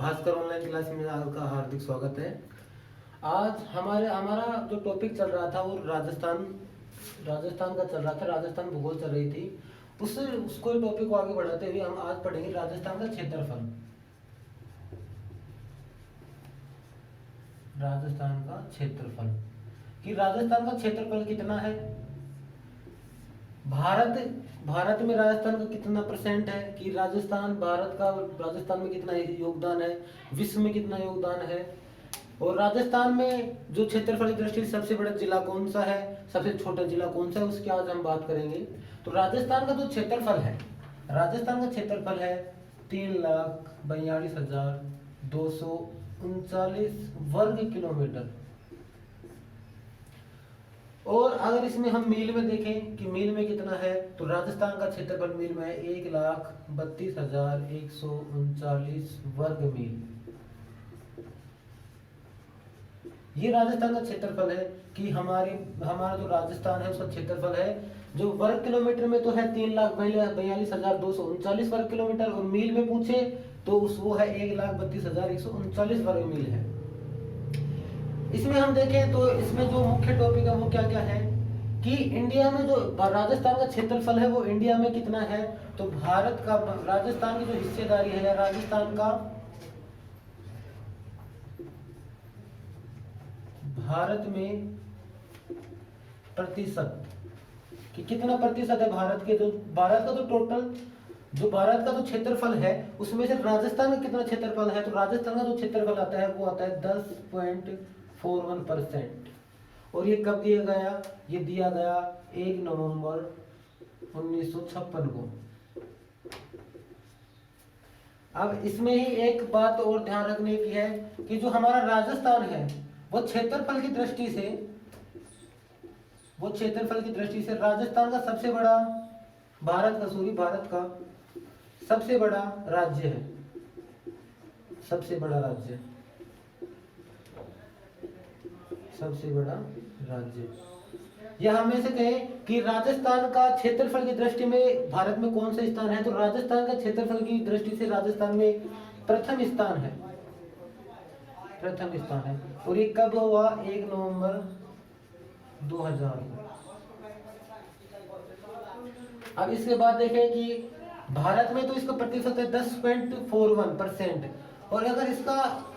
Bhaskar online class में आपका हार्दिक स्वागत है। आज हमारा जो टॉपिक चल रहा था वो राजस्थान का चल रहा था। राजस्थान भूगोल चल रही थी। उसको टॉपिक को आगे बढ़ाते हुए हम आज पढ़ेंगे राजस्थान का क्षेत्रफल। राजस्थान का क्षेत्रफल कि राजस्थान का क्षेत्रफल कितना है। भारत में राजस्थान का कितना परसेंट है कि राजस्थान में कितना योगदान है, विश्व में कितना योगदान है, और राजस्थान में जो क्षेत्रफल की दृष्टि से सबसे बड़ा जिला कौन सा है, सबसे छोटा जिला कौन सा है, उसकी आज हम बात करेंगे। तो राजस्थान का जो क्षेत्रफल है, राजस्थान का क्षेत्रफल है 3,42,239 वर्ग किलोमीटर। और अगर इसमें हम मील में देखें कि मील में कितना है, तो राजस्थान का क्षेत्रफल मील में है 1,32,139 वर्ग मील। ये राजस्थान का क्षेत्रफल है कि हमारा जो राजस्थान है उसका क्षेत्रफल है जो वर्ग किलोमीटर में तो है 3,42,239 वर्ग किलोमीटर, और मील में पूछे तो वो है 1,32,139 वर्ग मील है। इसमें हम देखें तो इसमें जो मुख्य टॉपिक है वो क्या क्या है कि इंडिया में जो राजस्थान का क्षेत्रफल है वो इंडिया में कितना है। तो राजस्थान की जो हिस्सेदारी है या राजस्थान का भारत में प्रतिशत कि कितना प्रतिशत है भारत का जो क्षेत्रफल है उसमें से राजस्थान का कितना क्षेत्रफल है। तो राजस्थान का जो क्षेत्रफल आता है वो आता है 10.41%। और ये कब दिया गया, ये दिया गया 1 नवंबर 1956 को। अब इसमें ही एक बात और ध्यान रखने की है कि जो हमारा राजस्थान है वो क्षेत्रफल की दृष्टि से राजस्थान का सबसे बड़ा भारत का सबसे बड़ा राज्य है। सबसे बड़ा राज्य यह हमें से कहें कि राजस्थान का क्षेत्रफल की दृष्टि में भारत में कौन सा स्थान है। तो राजस्थान का क्षेत्रफल की दृष्टि से राजस्थान में प्रथम स्थान है। और ये कब हुआ, 1 नवंबर 2000 को। अब इसके बाद देखें कि भारत में तो इसका प्रतिशत है 10.41%। और अगर इसका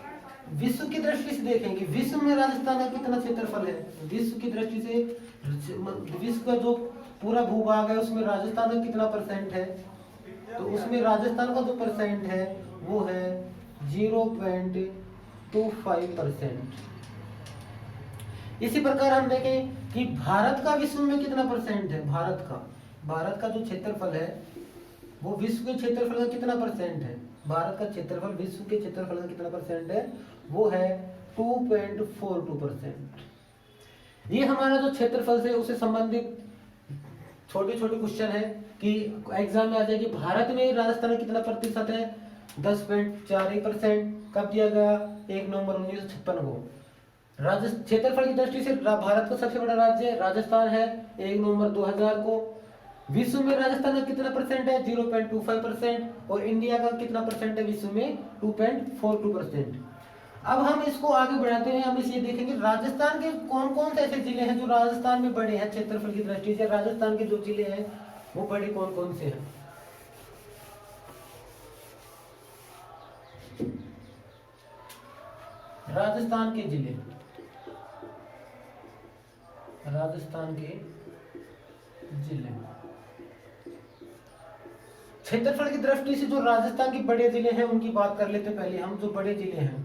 विश्व की दृष्टि से देखेंगे, विश्व में राजस्थान का कितना क्षेत्रफल है, विश्व की दृष्टि से विश्व का जो पूरा भूभाग है उसमें राजस्थान का कितना परसेंट है। तो उसमें राजस्थान का जो परसेंट है वो है 0.25%। इसी प्रकार हम देखें कि भारत का विश्व में कितना परसेंट है। भारत का जो क्षेत्रफल है वो विश्व के क्षेत्रफल का कितना परसेंट है। भारत का क्षेत्रफल विश्व के क्षेत्रफल का कितना परसेंट है, वो है 2.42%। ये हमारा जो क्षेत्रफल से उससे संबंधित छोटे छोटे क्वेश्चन है कि एग्जाम में आ जाएगी। भारत में राजस्थान का कितना प्रतिशत है, 10.41%। कब दिया गया, 1 नवंबर 1956 को। क्षेत्रफल की दृष्टि से भारत का सबसे बड़ा राज्य राजस्थान है, 1 नवंबर 2000 को। विश्व में राजस्थान का कितना परसेंट है, 0.25%। और इंडिया का कितना परसेंट है विश्व में, 2.42%। अब हम इसको आगे बढ़ाते हैं, हम इसे देखेंगे राजस्थान के कौन कौन से ऐसे जिले हैं जो राजस्थान में बड़े हैं क्षेत्रफल की दृष्टि से। राजस्थान के जो जिले हैं वो बड़े कौन कौन से हैं। राजस्थान के जिले क्षेत्रफल की दृष्टि से जो राजस्थान के बड़े जिले हैं उनकी बात कर लेते हैं। पहले हम जो बड़े जिले हैं,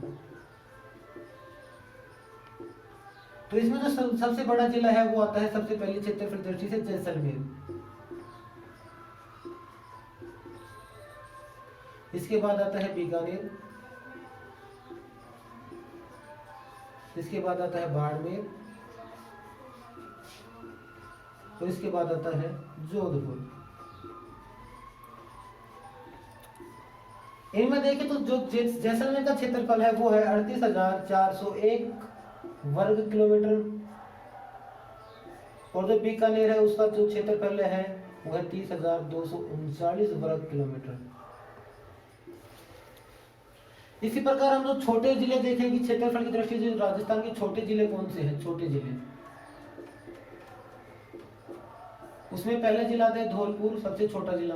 तो इसमें जो सबसे बड़ा जिला है वो आता है सबसे पहले क्षेत्रफल की दृष्टि से जैसलमेर। इसके बाद आता है बीकानेर, इसके बाद आता है बाड़मेर, और इसके बाद आता है जोधपुर। इनमें देखें तो जो जैसलमेर का क्षेत्रफल है वो है 38,401 वर्ग किलोमीटर, और जो बीकानेर है उसका जो क्षेत्रफल है वो है 30,239 वर्ग किलोमीटर। इसी प्रकार हम जो छोटे जिले देखेंगे क्षेत्रफल की दृष्टि से राजस्थान के छोटे जिले कौन से हैं, छोटे जिले, उसमें पहला जिला आता है धौलपुर, सबसे छोटा जिला।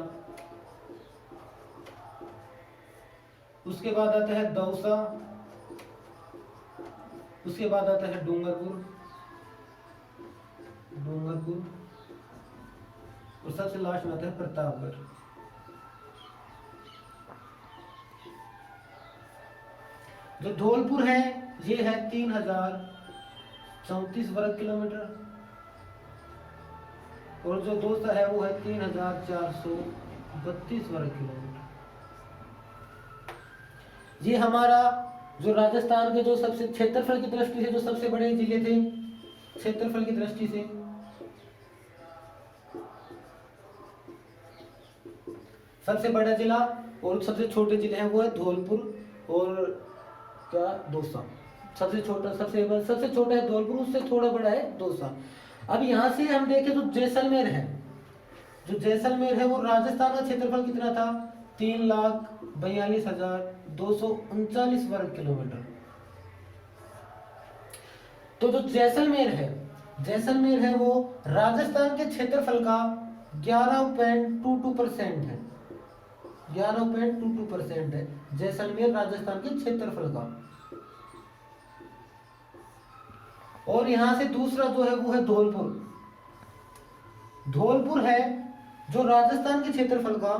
उसके बाद आता है दौसा, उसके बाद आता है डूंगरपुर और सबसे लास्ट में आता है प्रतापगढ़। जो धौलपुर है ये है 3034 वर्ग किलोमीटर और जो दौसा है वो है 3432 वर्ग किलोमीटर। ये हमारा जो राजस्थान के जो सबसे क्षेत्रफल की दृष्टि से जो सबसे बड़े जिले थे, क्षेत्रफल की दृष्टि से सबसे बड़ा जिला और सबसे छोटे जिले हैं वो है धौलपुर और क्या दौसा। सबसे छोटा है धौलपुर, उससे थोड़ा बड़ा है दौसा। अब यहाँ से हम देखें तो जैसलमेर है, जो जैसलमेर है वो राजस्थान का क्षेत्रफल कितना था, 3,42,239 वर्ग किलोमीटर। तो जो जैसलमेर है वो राजस्थान के क्षेत्रफल का 11.22% है, 11.22% है जैसलमेर राजस्थान के क्षेत्रफल का। और यहां से दूसरा जो है वो है धौलपुर है जो राजस्थान के क्षेत्रफल का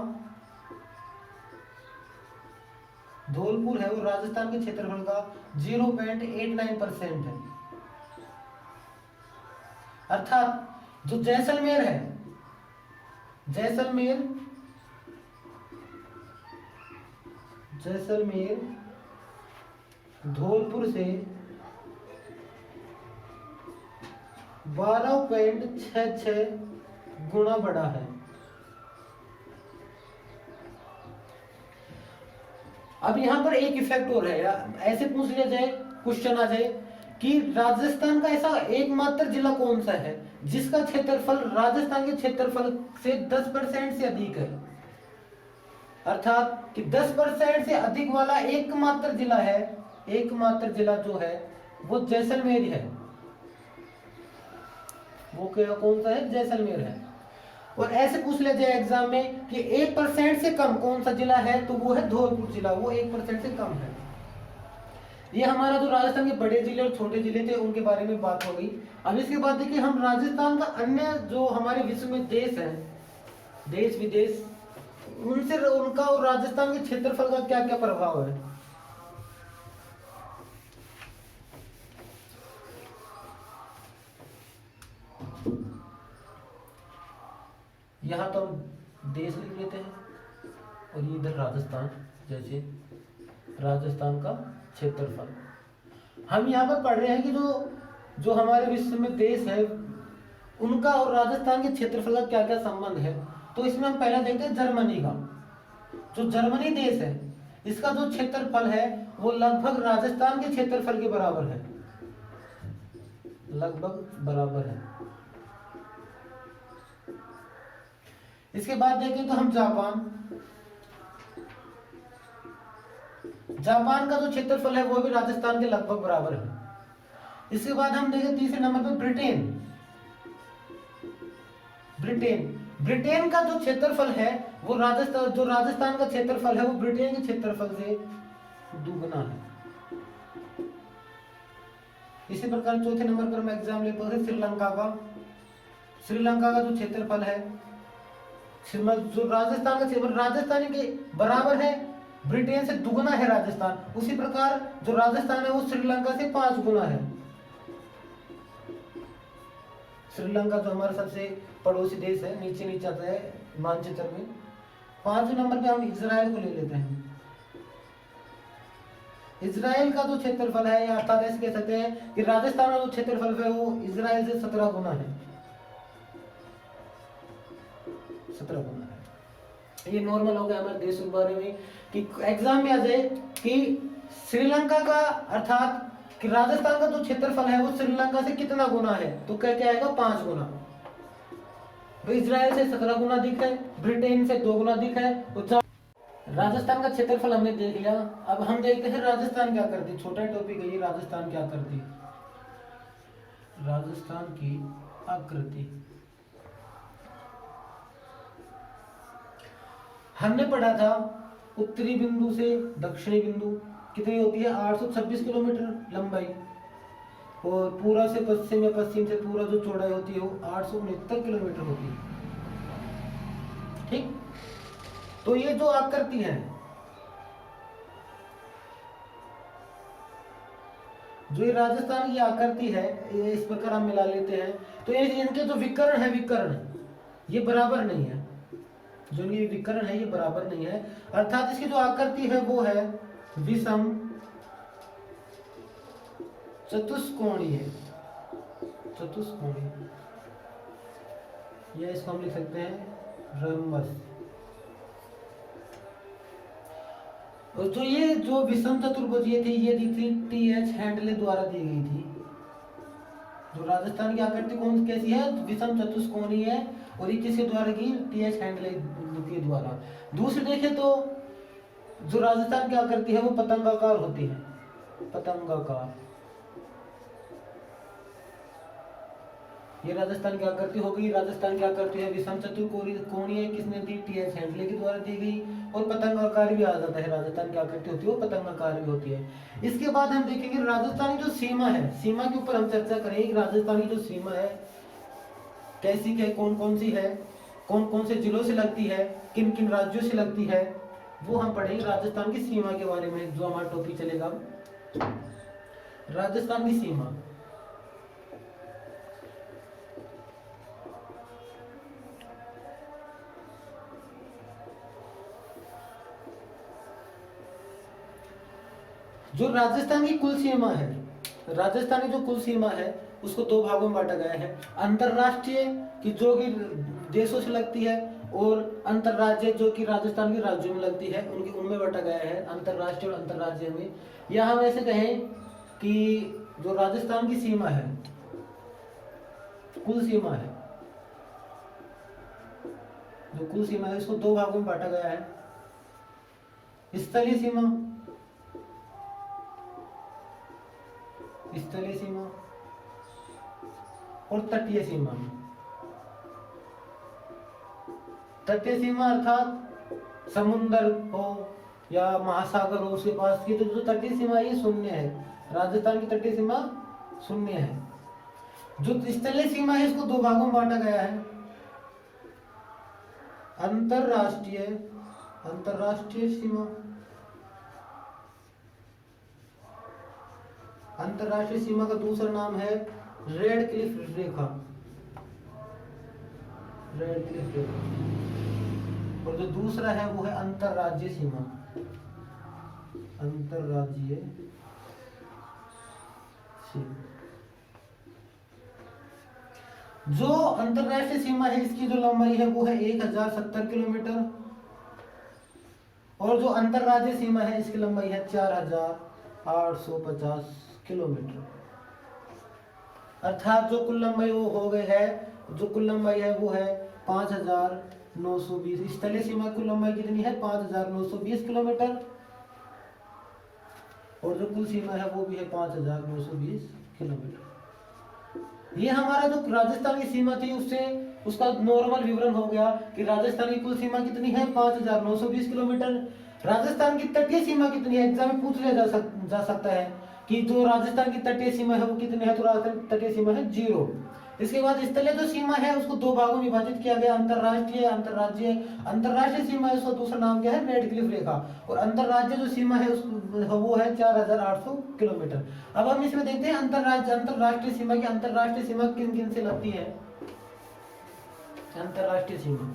0.89% है। अर्थात जो जैसलमेर है, जैसलमेर धौलपुर से 12.66 गुना बड़ा है। अब यहां पर एक इफेक्ट और है, ऐसे पूछ लिया जाए, क्वेश्चन आ जाए कि राजस्थान का ऐसा एकमात्र जिला कौन सा है जिसका क्षेत्रफल राजस्थान के क्षेत्रफल से 10% से अधिक है। अर्थात कि 10% से अधिक वाला एकमात्र जिला जो है वो जैसलमेर है। वो क्या कौन सा है, जैसलमेर है। और ऐसे पूछ लिया जाए एग्जाम में कि 1% से कम कौन सा जिला है, तो वो है धौलपुर जिला, वो 1% से कम है। ये हमारा जो राजस्थान के बड़े जिले और छोटे जिले थे उनके बारे में बात हो गई। अब इसके बाद देखिए हम राजस्थान का अन्य जो हमारे विश्व में देश है, देश विदेश, उनसे उनका और राजस्थान के क्षेत्रफल का क्या क्या प्रभाव है। यहाँ तो हम देश लिख लेते हैं और ये इधर राजस्थान, जैसे राजस्थान का क्षेत्रफल। हम यहाँ पर पढ़ रहे हैं कि जो हमारे विश्व में देश है उनका और राजस्थान के क्षेत्रफल का क्या क्या संबंध है। तो इसमें हम पहला देखते हैं जर्मनी का। जो जर्मनी देश है इसका जो क्षेत्रफल है वो लगभग राजस्थान के क्षेत्रफल के बराबर है, लगभग बराबर है। इसके बाद देखें तो हम जापान का जो क्षेत्रफल है वो भी राजस्थान के लगभग बराबर है। इसके बाद हम देखें तीसरे नंबर पर ब्रिटेन का जो क्षेत्रफल है वो राजस्थान का क्षेत्रफल है वो ब्रिटेन के क्षेत्रफल से दुगना है। इसी प्रकार चौथे नंबर पर हम एग्जाम ले पाते श्रीलंका का जो क्षेत्रफल है जो राजस्थान के बराबर है, ब्रिटेन से दुगना है राजस्थान। उसी प्रकार जो राजस्थान है वो श्रीलंका से 5 गुना है। श्रीलंका जो हमारा सबसे पड़ोसी देश है, नीचे आता है मानचित्र में। 5वें नंबर पे हम इजराइल को ले लेते हैं। इजराइल का जो क्षेत्रफल है, या अर्थात ऐसे कह सकते हैं कि राजस्थान का जो क्षेत्रफल है वो इजराइल से 17 गुना है, 17 गुना है। ये नॉर्मल हो गया हमारे देश के बारे में कि एग्जाम में आ जाए कि श्रीलंका का अर्थात कि राजस्थान का जो क्षेत्रफल है वो श्रीलंका से कितना गुना है, तो क्या आएगा 5 गुना। तो इजराइल से 17 गुना अधिक है, ब्रिटेन से 2 गुना अधिक है। राजस्थान का क्षेत्रफल हमने देख लिया। अब हम देखते हैं राजस्थान क्या करती, छोटा टॉपिक है ये, राजस्थान क्या करती। राजस्थान की आकृति हमने पढ़ा था, उत्तरी बिंदु से दक्षिणी बिंदु कितनी होती है, 826 किलोमीटर लंबाई, और पूरा से पश्चिम या पश्चिम से पूरा जो चौड़ाई होती है वो 869 किलोमीटर होती है। ठीक, तो ये जो आकृति है, जो ये राजस्थान की आकृति है, ये इस प्रकार हम मिला लेते हैं, तो ये इनके जो विकर्ण है, विकर्ण ये बराबर नहीं है, जो इनके विकर्ण है ये बराबर नहीं है, अर्थात इसकी जो आकृति है वो है विषम चतुष्कोणीय, चतुष्कोणीय, या इसको हम लिख सकते हैं रम्बस। और तो ये जो विषम चतुर्भुजीय थी, ये दी थी टी.एच. हैंडले द्वारा दी गई थी। जो राजस्थान की आकृति कौन कैसी है, विषम चतुष्कोणीय है, और ये किसके द्वारा की, टी.एच. हैंडले के द्वारा। दूसरी देखें तो जो राजस्थान की आकृति है वो पतंगाकार होती है, पतंगाकार, ये राजस्थान की आकृति हो गई। राजस्थान की आकृति है विषम चतुष्कोणीय, किसने दी, टी.एच. हैंडले के द्वारा दी गई, और पतंगाकार भी आ जाता है, राजस्थान की आकृति होती है वो पतंगाकार भी होती है। इसके बाद हम देखेंगे राजस्थान की जो सीमा है, सीमा के ऊपर हम चर्चा करेंगे। राजस्थान की जो सीमा है कैसी है, कौन कौन सी है, कौन कौन से जिलों से लगती है, किन किन राज्यों से लगती है, वो हम पढ़ेंगे राजस्थान की सीमा के बारे में, जो हमारा टॉपिक चलेगा राजस्थान की सीमा। जो राजस्थान की कुल सीमा है, राजस्थान की जो कुल सीमा है उसको दो भागों में बांटा गया है, अंतरराष्ट्रीय की जो कि देशों से लगती है, और अंतरराज्य जो कि राजस्थान के राज्यों में लगती है, उनकी उनमें बांटा गया है, अंतरराष्ट्रीय और अंतरराज्य में। या हम ऐसे कहें कि जो राजस्थान की सीमा है, कुल सीमा है, जो कुल सीमा है इसको दो भागों में बांटा गया है, स्थलीय सीमा, स्थलीय सीमा, और तटीय सीमा में। तटीय सीमा अर्थात समुद्र हो या महासागर हो उसके पास की, तो जो तटीय सीमा ये शून्य है, राजस्थान की तटीय सीमा शून्य है। जो स्थलीय सीमा है इसको दो भागों में बांटा गया है, अंतरराष्ट्रीय, अंतरराष्ट्रीय सीमा, अंतरराष्ट्रीय सीमा का दूसरा नाम है रेड क्लिफ रेखा, रेड क्लिफ रेखा, और जो दूसरा है वो है अंतरराज्यीय सीमा, अंतरराज्यीय सीमा। जो अंतरराष्ट्रीय सीमा है इसकी जो लंबाई है वो है 1070 किलोमीटर, और जो अंतरराज्यीय सीमा है इसकी लंबाई है 4850 किलोमीटर। अर्थात जो कुल लंबाई वो हो गई है, जो कुल लंबाई है वो है 5920। स्थलीय सीमा की कुल लंबाई कितनी है, 5920 किलोमीटर, और जो कुल सीमा है वो भी है 5920 किलोमीटर। ये हमारा जो राजस्थान की सीमा थी उससे उसका नॉर्मल विवरण हो गया कि राजस्थान की कुल सीमा कितनी है, 5920 किलोमीटर। राजस्थान की तटीय सीमा कितनी है, एग्जाम में पूछ लिया जा सकता है कि जो राजस्थान की तटीय सीमा है वो कितनी है, तो राजस्थान की तटीय सीमा है 0। इसके बाद स्थलीय जो सीमा है उसको दो भागों में विभाजित किया गया, अंतरराष्ट्रीय, अंतरराज्यीय। अंतरराष्ट्रीय सीमा है उसका दूसरा नाम क्या है, रेड क्लिफ रेखा, और अंतरराज्य जो सीमा है वो है 4800 किलोमीटर। अब हम इसमें देखते हैं अंतरराष्ट्रीय सीमा की, अंतरराष्ट्रीय सीमा किन किन से लगती है। अंतरराष्ट्रीय सीमा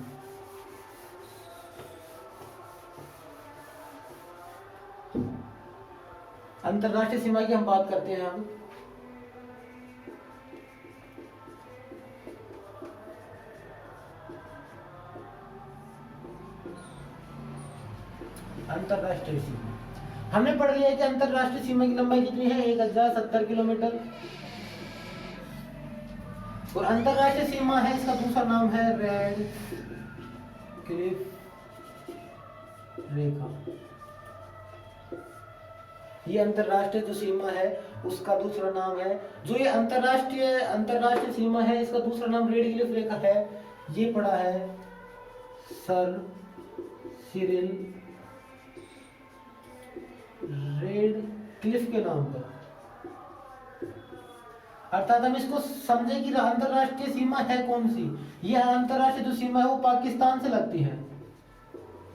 अंतरराष्ट्रीय सीमा की हम बात करते हैं। हम अंतरराष्ट्रीय सीमा हमने पढ़ लिया है कि अंतरराष्ट्रीय सीमा की लंबाई कितनी है, 1070 किलोमीटर, और अंतरराष्ट्रीय सीमा है इसका दूसरा नाम है रेड क्लिफ रेखा। ये अंतरराष्ट्रीय जो सीमा है उसका दूसरा नाम है। जो ये अंतरराष्ट्रीय सीमा है इसका दूसरा नाम रेडक्लिफ रेखा है। ये पड़ा है सर सिरिल रेडक्लिफ के नाम पर। अर्थात हम इसको समझे कि अंतरराष्ट्रीय सीमा है कौन सी। यह अंतरराष्ट्रीय जो सीमा है वो पाकिस्तान से लगती है,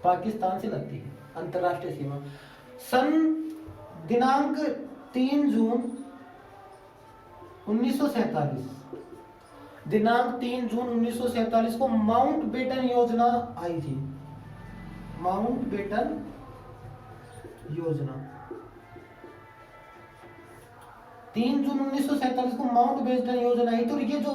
पाकिस्तान से लगती है अंतरराष्ट्रीय सीमा। सन दिनांक 3 जून 1947, दिनांक 3 जून 1947 को माउंट बेटन योजना आई थी। माउंट बेटन योजना 3 जून 1947 को माउंट बेटन योजना आई। तो ये जो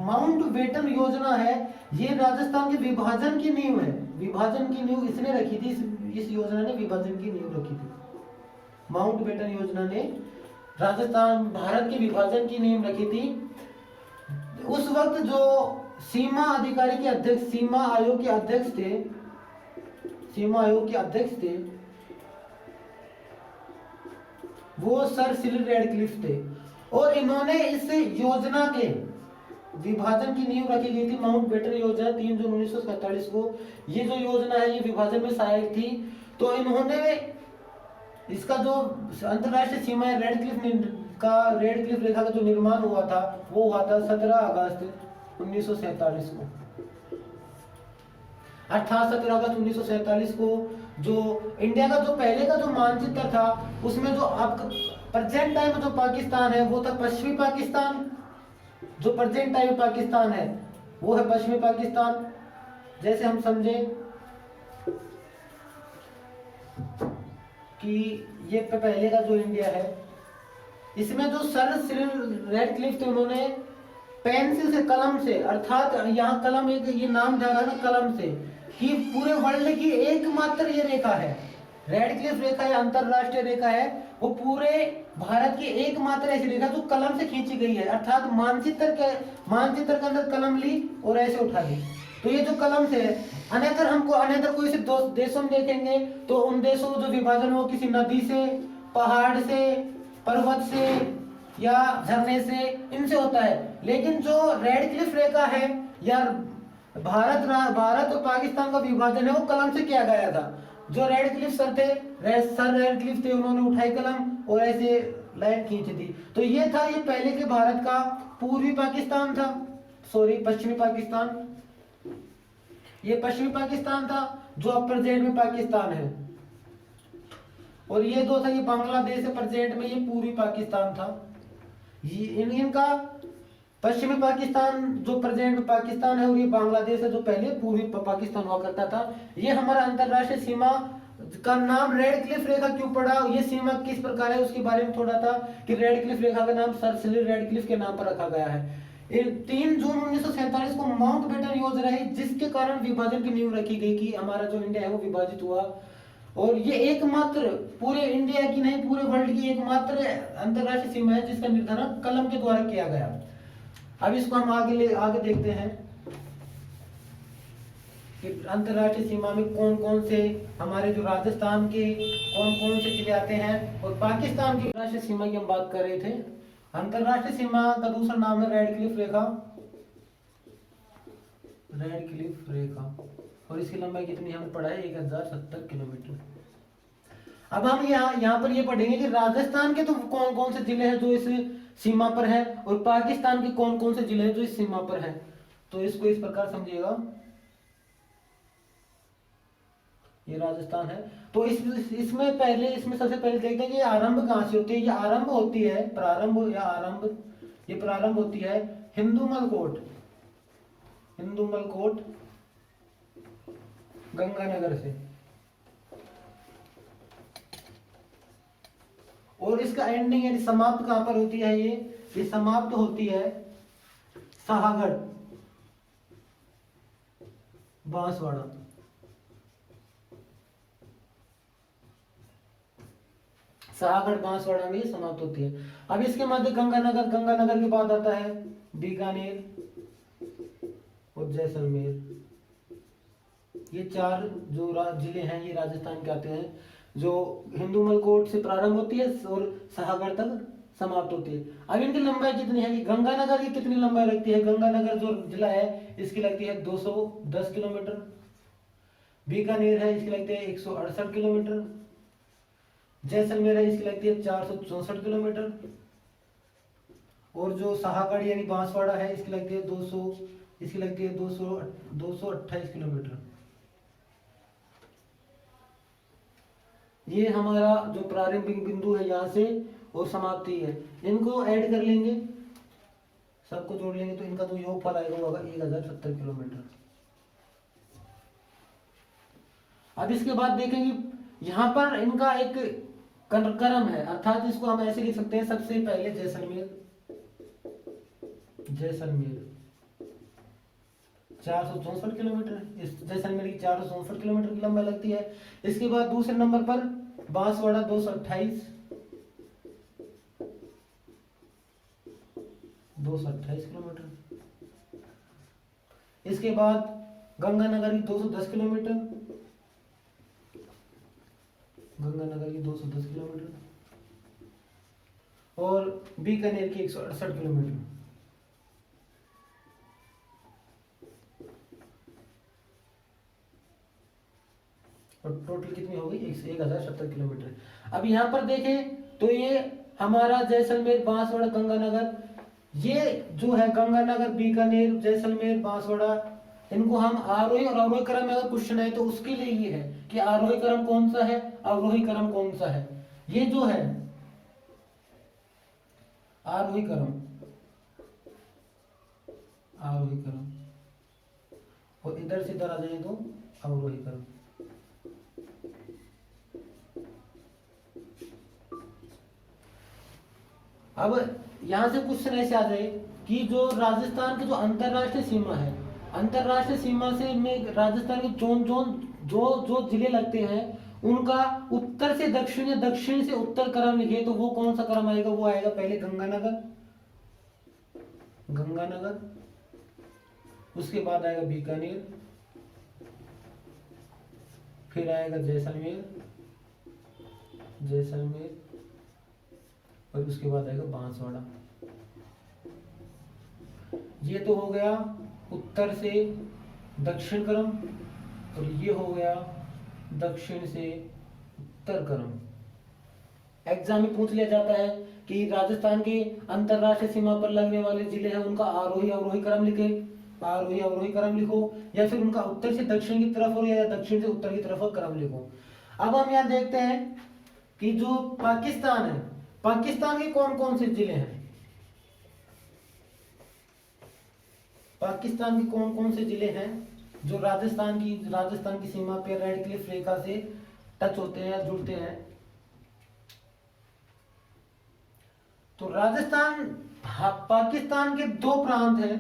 माउंट बेटन योजना है ये राजस्थान के विभाजन की नींव है। विभाजन की नींव इसने रखी थी, इस योजना ने विभाजन की नींव रखी थी। माउंट बेटन योजना ने राजस्थान भारत के विभाजन की नींव रखी थी। उस वक्त जो सीमा अधिकारी के अध्यक्ष, सीमा आयोग के अध्यक्ष थे, सीमा आयोग के अध्यक्ष थे वो सर सिरिल रेडक्लिफ थे। और इन्होंने इस योजना के विभाजन की नींव रखी गई थी माउंट बेटन योजना 3 जून 1947 को। ये जो योजना है ये विभाजन में सहायक थी। तो इन्होंने इसका जो अंतरराष्ट्रीय सीमा है रेडक्लिफ रेखा का जो निर्माण हुआ था वो हुआ था 17 अगस्त 1947 को। अर्थात 17 अगस्त 1947 को जो इंडिया का जो पहले का जो मानचित्र था उसमें जो अब प्रेजेंट टाइम में जो पाकिस्तान है वो था पश्चिमी पाकिस्तान। जो प्रेजेंट टाइम पाकिस्तान है वो है पश्चिमी पाकिस्तान। जैसे हम समझे कि ये पहले का जो इंडिया है इसमें जो सर सिरिल रेडक्लिफ थे उन्होंने पेंसिल से, कलम से, अर्थात यहाँ कलम एक ये नाम ध्यान रखना कलम से, कि पूरे वर्ल्ड की एकमात्र ये रेखा है रेडक्लिफ रेखा, ये अंतरराष्ट्रीय रेखा है। वो पूरे भारत की एकमात्र ऐसी रेखा जो कलम से खींची गई है। अर्थात मानचित्र के अंदर कलम ली और ऐसे उठा ली। तो ये जो कलम से है, अनेतर कोई से देशों में देखेंगे तो उन देशों जो विभाजन हो किसी नदी से, पहाड़ से, पर्वत से या झरने से, इनसे होता है। रेडक्लिफ जो रेडक्लिफ रेखा है या भारत और पाकिस्तान का विभाजन है वो कलम से किया गया था। जो रेडक्लिफ सर रेडक्लिफ थे उन्होंने उठाई कलम और ऐसे लाइन खींची थी। तो ये था, ये पहले के भारत का पूर्वी पाकिस्तान था, पश्चिमी पाकिस्तान। ये पश्चिमी पाकिस्तान था जो अब प्रेजेंट में पाकिस्तान है। और ये दो था, ये बांग्लादेश है प्रेजेंट में, ये पूर्वी पाकिस्तान था। ये इनका पश्चिमी पाकिस्तान जो प्रेजेंट में पाकिस्तान है और ये बांग्लादेश है जो पहले पूर्वी पाकिस्तान हुआ करता था। ये हमारा अंतरराष्ट्रीय सीमा का नाम रेडक्लिफ रेखा क्यों पड़ा, ये सीमा किस प्रकार है उसके बारे में थोड़ा था कि रेडक्लिफ रेखा का नाम सर सिरिल रेडक्लिफ के नाम पर रखा गया है। 3 जून 1947 को माउंट बेटन योजना है जिसके कारण विभाजन की नींव रखी गई कि हमारा जो इंडिया है वो विभाजित हुआ। और ये एकमात्र पूरे इंडिया की नहीं पूरे वर्ल्ड की एकमात्र अंतरराष्ट्रीय सीमा है जिसका निर्धारण कलम के द्वारा किया गया। अब इसको हम आगे देखते हैं कि अंतरराष्ट्रीय सीमा में कौन कौन से हमारे जो राजस्थान के कौन कौन से जिले आते हैं। और पाकिस्तान की राष्ट्रीय सीमा की हम बात कर रहे थे। अंतरराष्ट्रीय सीमा का दूसरा नाम है रेडक्लिफ रेखा, रेडक्लिफ रेखा। और इसकी लंबाई कितनी हमने पढ़ा है 1070 किलोमीटर। अब हम यहाँ पर ये पढ़ेंगे कि राजस्थान के तो कौन कौन से जिले हैं जो इस सीमा पर है और पाकिस्तान के कौन कौन से जिले हैं जो इस सीमा पर है। तो इसको इस प्रकार समझिएगा, ये राजस्थान है। तो इसमें सबसे पहले देखते हैं कि आरंभ कहाँ से होती है। ये आरंभ होती है प्रारंभ होती है हिंदुमल कोट गंगानगर से। और इसका एंडिंग यानी समाप्त कहां पर होती है, ये समाप्त होती है शाहगढ़ बांसवाड़ा। शाहगढ़ बांसवाड़ा में समाप्त होती है। अब इसके मध्य गंगानगर के बाद आता है बीकानेर और जैसलमेर। ये चार जो जिले हैं ये राजस्थान के आते हैं, जो हिंदूमल कोट से प्रारंभ होती है और सहागढ़ तक समाप्त होती है। अब इनकी लंबाई कितनी है कि गंगानगर की कितनी लंबाई लगती है, गंगानगर जो जिला है इसकी लगती है 210 किलोमीटर, बीकानेर है इसकी लगती है 168 किलोमीटर, जैसलमेर है इसकी लगती है 464 किलोमीटर, और जो सहागढ़ यानी बांसवाड़ा है इसकी लगती है 228 किलोमीटर। ये हमारा जो प्रारंभिक बिंदु है यहाँ से और समाप्ति है, इनको ऐड कर लेंगे, सबको जोड़ लेंगे तो इनका जो योगफल आएगा वो होगा 1070 किलोमीटर। अब इसके बाद देखेंगे यहाँ पर इनका एक क्रम है, अर्थात इसको हम ऐसे लिख सकते हैं, सबसे पहले जैसलमेर 464 किलोमीटर, इस जैसलमेर की 464 किलोमीटर की लंबाई लगती है। इसके बाद दूसरे नंबर पर बांसवाड़ा 228 किलोमीटर। इसके बाद गंगानगर की 210 किलोमीटर, और बीकानेर की 168 किलोमीटर। और टोटल कितनी हो गई 1070 किलोमीटर। अब यहाँ पर देखें तो ये हमारा जैसलमेर, बांसवाड़ा, गंगानगर, ये जो है गंगानगर, बीकानेर, जैसलमेर, बांसवाड़ा, इनको हम आरोही और अवरोही क्रम में अगर क्वेश्चन है तो उसके लिए ये है कि आरोही क्रम कौन सा है, अवरोही क्रम कौन सा है। ये जो है आरोही क्रम, और इधर से इधर आ जाए तो अवरोही क्रम। अब यहां से क्वेश्चन ऐसे आ जाए कि जो राजस्थान की जो अंतरराष्ट्रीय सीमा है, अंतरराष्ट्रीय सीमा से में राजस्थान के जोन जोन जो जो जिले लगते हैं उनका उत्तर से दक्षिण या दक्षिण से उत्तर क्रम लिखे तो वो कौन सा क्रम आएगा, वो आएगा पहले गंगानगर, उसके बाद आएगा बीकानेर, फिर आएगा जैसलमेर, और उसके बाद आएगा बांसवाड़ा। ये तो हो गया उत्तर से दक्षिण क्रम, और ये हो गया दक्षिण से उत्तर क्रम। एग्जाम में पूछ लिया जाता है कि राजस्थान के अंतरराष्ट्रीय सीमा पर लगने वाले जिले हैं उनका आरोही अवरोही क्रम लिखे, आरोही अवरोही क्रम लिखो, या फिर उनका उत्तर से दक्षिण की तरफ हो या दक्षिण से उत्तर की तरफ क्रम लिखो। अब हम यहाँ देखते हैं कि जो पाकिस्तान है, पाकिस्तान के कौन कौन से जिले हैं, पाकिस्तान के कौन कौन से जिले हैं जो राजस्थान की सीमा पे रेड क्लिफ रेखा से टच होते हैं, जुड़ते हैं। तो राजस्थान, पाकिस्तान के दो प्रांत हैं,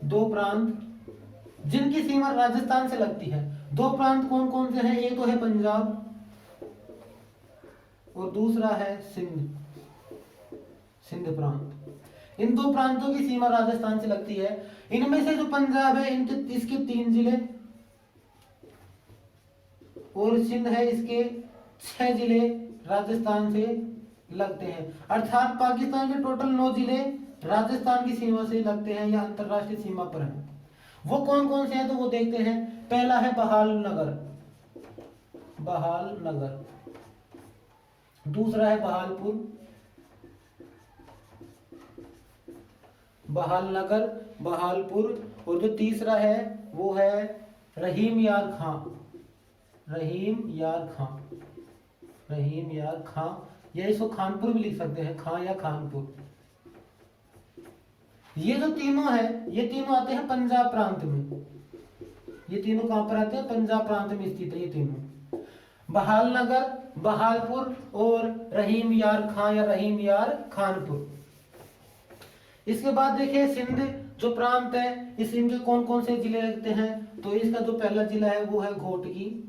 दो प्रांत जिनकी सीमा राजस्थान से लगती है। दो प्रांत कौन कौन से हैं, एक तो है पंजाब और दूसरा है सिंध प्रांत। इन दो प्रांतों की सीमा राजस्थान से लगती है। इनमें से जो पंजाब है इसके 3 जिले, और सिंध है इसके 6 जिले राजस्थान से लगते हैं। अर्थात पाकिस्तान के टोटल 9 जिले राजस्थान की सीमा से लगते हैं या अंतरराष्ट्रीय सीमा पर हैं। वो कौन कौन से हैं तो वो देखते हैं। पहला है बहालनगर, दूसरा है बहालपुर, और जो तीसरा है वो है रहीम यार खां, या इसको खानपुर भी लिख सकते हैं, खां या खानपुर। ये जो तीनों है, ये तीनों आते हैं पंजाब प्रांत में। ये तीनों कहां पर आते हैं, पंजाब प्रांत में स्थित है ये तीनों, बहालनगर, बहालपुर और रहीम यार खां या रहीम यार खानपुर। इसके बाद देखिए सिंध जो प्रांत है, इस सिंध के कौन कौन से जिले लगते हैं, तो इसका जो पहला जिला है वो है घोटकी,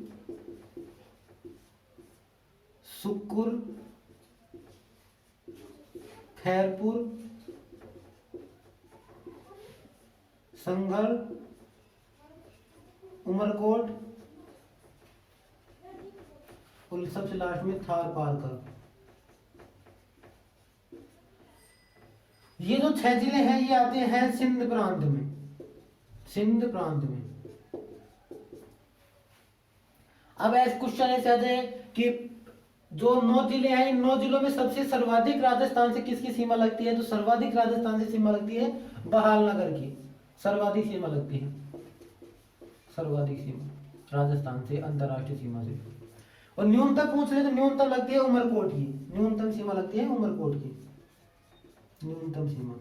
सुक्कुर, खैरपुर, संघर उमरकोट और सबसे लास्ट में थार पारकर। ये जो 6 जिले हैं ये आते हैं सिंध प्रांत में, सिंध प्रांत में। अब ऐसे क्वेश्चन ऐसे आ जाए कि जो 9 जिले हैं, इन 9 जिलों में सबसे सर्वाधिक राजस्थान से किसकी सीमा लगती है? तो सर्वाधिक राजस्थान से सीमा लगती है बहालनगर की, सर्वाधिक सीमा लगती है, सर्वाधिक सीमा राजस्थान से अंतरराष्ट्रीय सीमा से। और न्यूनतम पूछ ले तो न्यूनतम लगती है उमरकोट की, न्यूनतम सीमा लगती है उमरकोट की, न्यूनतम सीमा।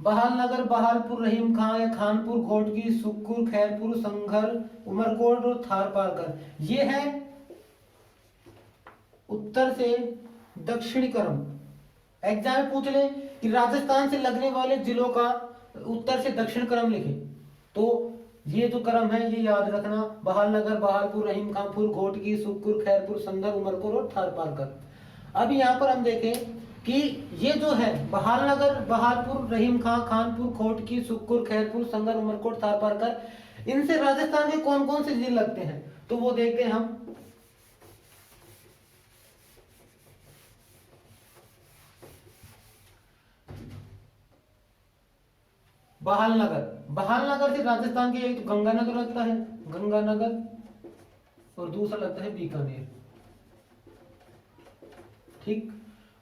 बहालनगर, बहालपुर, रहीम खां या खानपुर, घोटकी, सुक्कुर, खैरपुर, संघर, उमरकोट और थार पारकर, ये है उत्तर से दक्षिणी क्रम। एग्जाम में पूछ ले कि राजस्थान से लगने वाले जिलों का उत्तर से दक्षिण क्रम लिखे, तो ये जो क्रम है ये याद रखना, बहालनगर, बहालपुर, रहीम खानपुर, घोटकी, सुक्कुर, खैरपुर, संघर, उमरकोट और थार पारकर। अब यहाँ पर हम देखें कि ये जो है बहालनगर, बहालपुर, रहीम खां, खानपुर, घोटकी, सुक्कुर, खैरपुर, संघर, उमरकोट, थार पारकर, इनसे राजस्थान के कौन कौन से जिले लगते हैं? तो वो देखते हैं हम। बहालनगर, बहालनगर से राजस्थान के एक तो गंगानगर लगता है, गंगानगर, और दूसरा लगता है बीकानेर। ठीक,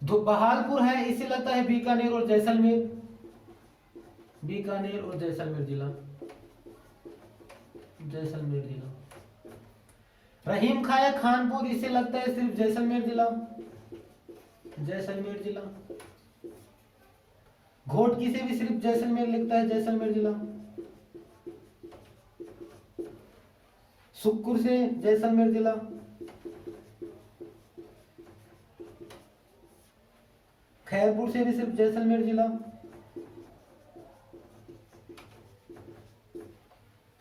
जो बहालपुर है इसे लगता है बीकानेर और जैसलमेर, बीकानेर और जैसलमेर जिला, जैसलमेर जिला। रहीम खां या खानपुर इसे लगता है सिर्फ जैसलमेर जिला, जैसलमेर जिला। घोटकी से भी सिर्फ जैसलमेर लिखता है, जैसलमेर जिला। सुक्कुर से जैसलमेर जिला। खैरपुर से भी सिर्फ जैसलमेर जिला।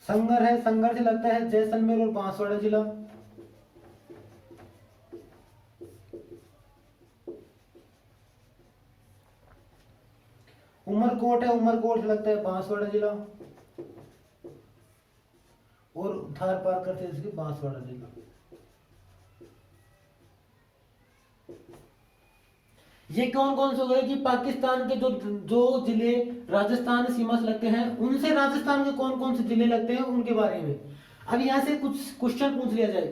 संगर है, संगर से लगता है जैसलमेर और बांसवाड़ा जिला। उमरकोट है, उमरकोट से लगता है बांसवाड़ा जिला, और थार पारकर से इसकी बांसवाड़ा जिला। ये कौन कौन से हो गए कि पाकिस्तान के जो जो जिले राजस्थान सीमा से लगते हैं, उनसे राजस्थान के कौन कौन से जिले लगते हैं उनके बारे में। अब यहाँ से कुछ क्वेश्चन पूछ लिया जाए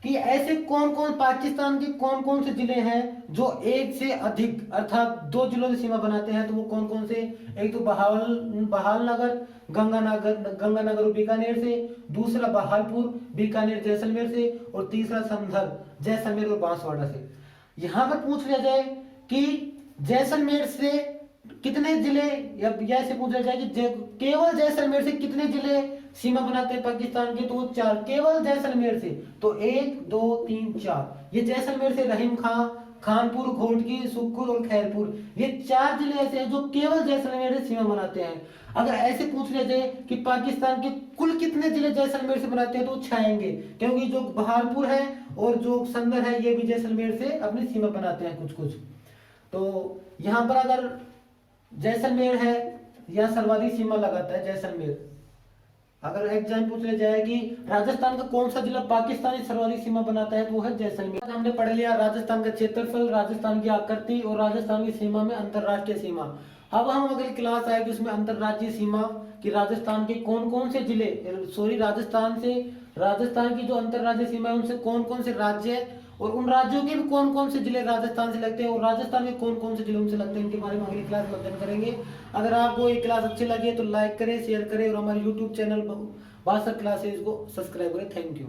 कि ऐसे कौन कौन पाकिस्तान के कौन कौन से जिले हैं जो एक से अधिक अर्थात 2 जिलों से सीमा बनाते हैं, तो वो कौन कौन से? एक तो बहालनगर, गंगानगर और बीकानेर से, दूसरा बहालपुर, बीकानेर, जैसलमेर से, और तीसरा संधर, जैसलमेर और बांसवाड़ा से। यहाँ पर पूछ लिया जाए कि जैसलमेर से कितने जिले, या ऐसे पूछा जाए कि केवल जैसलमेर से कितने जिले सीमा बनाते हैं पाकिस्तान के, तो वो 4, केवल जैसलमेर से तो 1 2 3 4। ये जैसलमेर से रहीम खां, खानपुर, घोटकी, सुक्कुर और खैरपुर, ये 4 जिले ऐसे हैं जो केवल जैसलमेर से सीमा बनाते हैं। अगर ऐसे पूछ लिया जाए कि पाकिस्तान के कुल कितने जिले जैसलमेर से बनाते हैं, तो छाएंगे, क्योंकि जो बहालपुर है और जो संदर है ये भी जैसलमेर से अपनी सीमा बनाते हैं कुछ कुछ। तो यहाँ पर अगर जैसलमेर है या सर्वाधिक सीमा लगाता है जैसलमेर। अगर एग्जाम पूछ लिया जाए कि राजस्थान का कौन सा जिला पाकिस्तानी सर्वाधिक सीमा बनाता है, तो वो है जैसलमेर। हमने पढ़ लिया राजस्थान का क्षेत्रफल, राजस्थान की आकृति और राजस्थान की सीमा में अंतरराष्ट्रीय सीमा। अब हम अगली क्लास आएगी उसमें अंतरराज्यीय सीमा कि राजस्थान के कौन कौन से जिले, राजस्थान की जो अंतरराज्यीय सीमा है उनसे कौन कौन से राज्य है, और उन राज्यों के भी कौन कौन से जिले राजस्थान से लगते हैं, और राजस्थान के कौन कौन से जिले उनसे लगते हैं, इनके बारे में अगली क्लास में अध्ययन करेंगे। अगर आपको ये क्लास अच्छी लगे तो लाइक करें, शेयर करें, और हमारे यूट्यूब चैनल भाषा क्लासेज को सब्सक्राइब करें। Thank you.